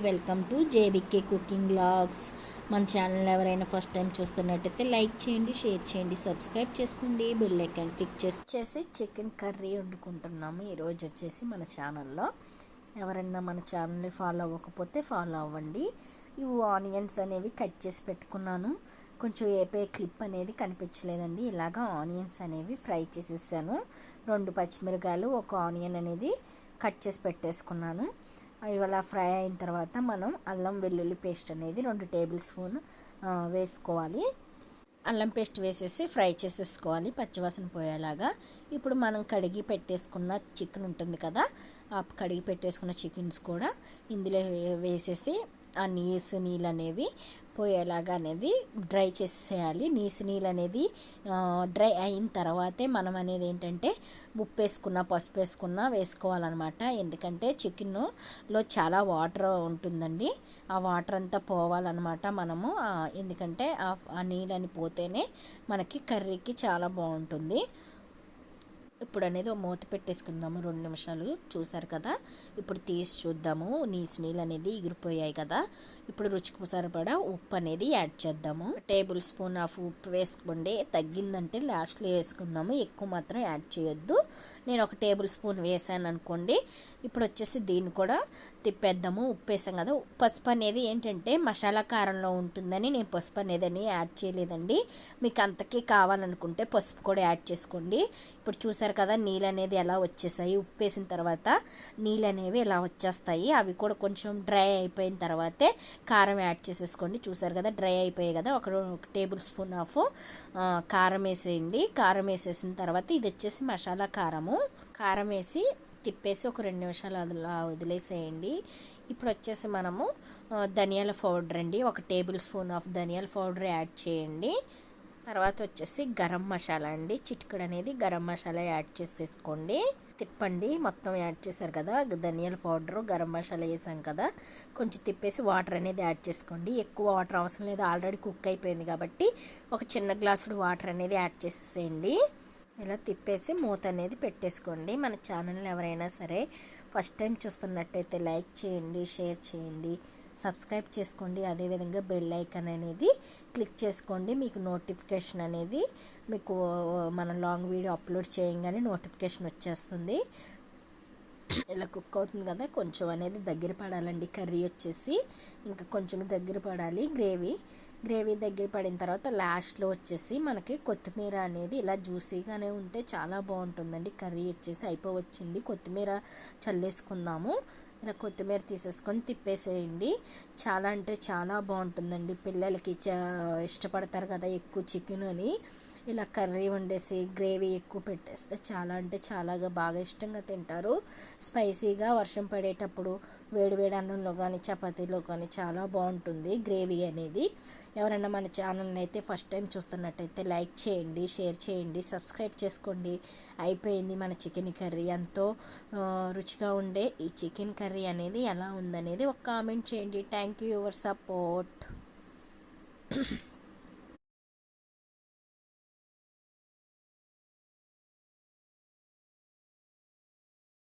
Welcome to JBK cooking vlogs. మన channel ఎవరైనా first time చూస్తున్నట్టయితే లైక్ చేయండి, షేర్ చేయండి, సబ్స్క్రైబ్ చేసుకోండి, బెల్ ఐకాన్ క్లిక్ చేసి చికెన్ కర్రీ వండుకుంటున్నాము ఈరోజు వచ్చేసి మన ఛానల్లో. ఎవరైనా మన ఛానల్ని ఫాలో అవ్వకపోతే ఫాలో అవ్వండి. ఇవి ఆనియన్స్ అనేవి కట్ చేసి పెట్టుకున్నాను. కొంచెం ఏపే క్లిప్ అనేది కనిపించలేదండి. ఇలాగా ఆనియన్స్ అనేవి ఫ్రై చేసేసాను. 2 పచ్చిమిరకాయలు, 1 ఆనియన్ అనేది కట్ చేసి పెట్టేసుకున్నాను. అవి అలా ఫ్రై అయిన తర్వాత మనం అల్లం వెల్లుల్లి పేస్ట్ అనేది 2 టేబుల్ స్పూన్ వేసుకోవాలి. అల్లం పేస్ట్ వేసేసి ఫ్రై చేసేసుకోవాలి పచ్చివాసన పోయేలాగా. ఇప్పుడు మనం కడిగి పెట్టేసుకున్న చికెన్ ఉంటుంది కదా, ఆ కడిగి పెట్టేసుకున్న చికెన్స్ కూడా ఇందులో వేసేసి ఆ నీళ్ళు అనేవి పోయేలాగా అనేది డ్రై చేసేయాలి. నీళ్ళు అనేది డ్రై అయిన తర్వాతే మనం అనేది ఏంటంటే ఉప్పు వేసుకున్న, పసుపు వేసుకోవాలన్నమాట. ఎందుకంటే చికెన్లో చాలా వాటర్ ఉంటుందండి. ఆ వాటర్ అంతా పోవాలన్నమాట మనము. ఎందుకంటే ఆ నీళ్ళని పోతేనే మనకి కర్రీకి చాలా బాగుంటుంది. ఇప్పుడు అనేది మూత పెట్టేసుకుందాము 2 నిమిషాలు. చూసారు కదా, ఇప్పుడు తీసి చూద్దాము. నీళ్ళు అనేది ఎగిరిపోయాయి కదా. ఇప్పుడు రుచికి సరిపడా ఉప్పు అనేది యాడ్ చేద్దాము. టేబుల్ స్పూన్ ఆఫ్ ఉప్పు వేసుకోండి. తగ్గిందంటే లాస్ట్లో వేసుకుందాము, ఎక్కువ మాత్రం యాడ్ చేయొద్దు. నేను 1 టేబుల్ స్పూన్ వేసాను అనుకోండి. ఇప్పుడు వచ్చేసి దీన్ని కూడా తిప్పేద్దాము. ఉప్పు వేసాం కదా. పసుపు అనేది ఏంటంటే మసాలా కారంలో ఉంటుందని నేను పసుపు అనేది యాడ్ చేయలేదండి. మీకు అంతకీ కావాలనుకుంటే పసుపు కూడా యాడ్ చేసుకోండి. ఇప్పుడు చూసారు కదా, నీళ్ళు అనేది ఎలా వచ్చేసాయి. ఉప్పు వేసిన తర్వాత నీళ్ళు అనేవి ఎలా వచ్చేస్తాయి. అవి కూడా కొంచెం డ్రై అయిపోయిన తర్వాతే కారం యాడ్ చేసేసుకోండి. చూసారు కదా, డ్రై అయిపోయాయి కదా. 1 టేబుల్ స్పూన్ ఆఫ్ కారం వేసేయండి. కారం వేసేసిన తర్వాత ఇది వచ్చేసి మసాలా కారం వేసి తిప్పేసి 1 2 నిమిషాలు అలా వదిలేసేయండి. ఇప్పుడు వచ్చేసి మనము ధనియాల పౌడర్ అండి, 1 టేబుల్ స్పూన్ ఆఫ్ ధనియాల పౌడర్ యాడ్ చేయండి. తర్వాత వచ్చేసి గరం మసాలా అండి, చిటికెడు అనేది గరం మసాలా యాడ్ చేసేసుకోండి. తిప్పండి. మొత్తం యాడ్ చేశారు కదా, ధనియాల పౌడరు, గరం మసాలా వేసాం కదా. కొంచెం తిప్పేసి వాటర్ అనేది యాడ్ చేసుకోండి. ఎక్కువ వాటర్ అవసరం లేదు, ఆల్రెడీ కుక్ అయిపోయింది కాబట్టి 1 చిన్న గ్లాసుడు వాటర్ అనేది యాడ్ చేసేయండి. ఇలా తిప్పేసి మూత అనేది పెట్టేసుకోండి. మన ఛానల్ని ఎవరైనా సరే ఫస్ట్ టైం చూస్తున్నట్టయితే లైక్ చేయండి, షేర్ చేయండి, సబ్స్క్రైబ్ చేసుకోండి. అదేవిధంగా బెల్ ఐకాన్ అనేది క్లిక్ చేసుకోండి. మీకు నోటిఫికేషన్ అనేది మీకు మన లాంగ్ వీడియో అప్లోడ్ చేయగానే నోటిఫికేషన్ వచ్చేస్తుంది. ఇలా కుక్ అవుతుంది కదా, కొంచెం అనేది దగ్గర పడాలండి. కర్రీ వచ్చేసి ఇంకా కొంచెం దగ్గర పడాలి. గ్రేవీ దగ్గర పడిన తర్వాత లాస్ట్లో వచ్చేసి మనకి కొత్తిమీర అనేది ఇలా జ్యూసీగానే ఉంటే చాలా బాగుంటుందండి. కర్రీ వచ్చేసి అయిపోవచ్చింది. కొత్తిమీర చల్లేసుకుందాము. ఇలా కొత్తిమీర తీసేసుకొని తిప్పేసేయండి. చాలా అంటే చాలా బాగుంటుందండి. పిల్లలకి ఇష్టపడతారు కదా ఎక్కువ చికెన్ అని. ఇలా కర్రీ వండేసి గ్రేవీ ఎక్కువ పెట్టేస్తే చాలా అంటే చాలాగా బాగా ఇష్టంగా తింటారు. స్పైసీగా వర్షం పడేటప్పుడు వేడివేడి అన్నంలో కానీ చపాతీలో కానీ చాలా బాగుంటుంది గ్రేవీ అనేది. ఎవరైనా మన ఛానల్ని అయితే ఫస్ట్ టైం చూస్తున్నట్టయితే లైక్ చేయండి, షేర్ చేయండి, సబ్స్క్రైబ్ చేసుకోండి. అయిపోయింది మన చికెన్ కర్రీ. ఎంతో రుచిగా ఉండే ఈ చికెన్ కర్రీ అనేది ఎలా ఉందనేది ఒక కామెంట్ చేయండి. Thank you your support.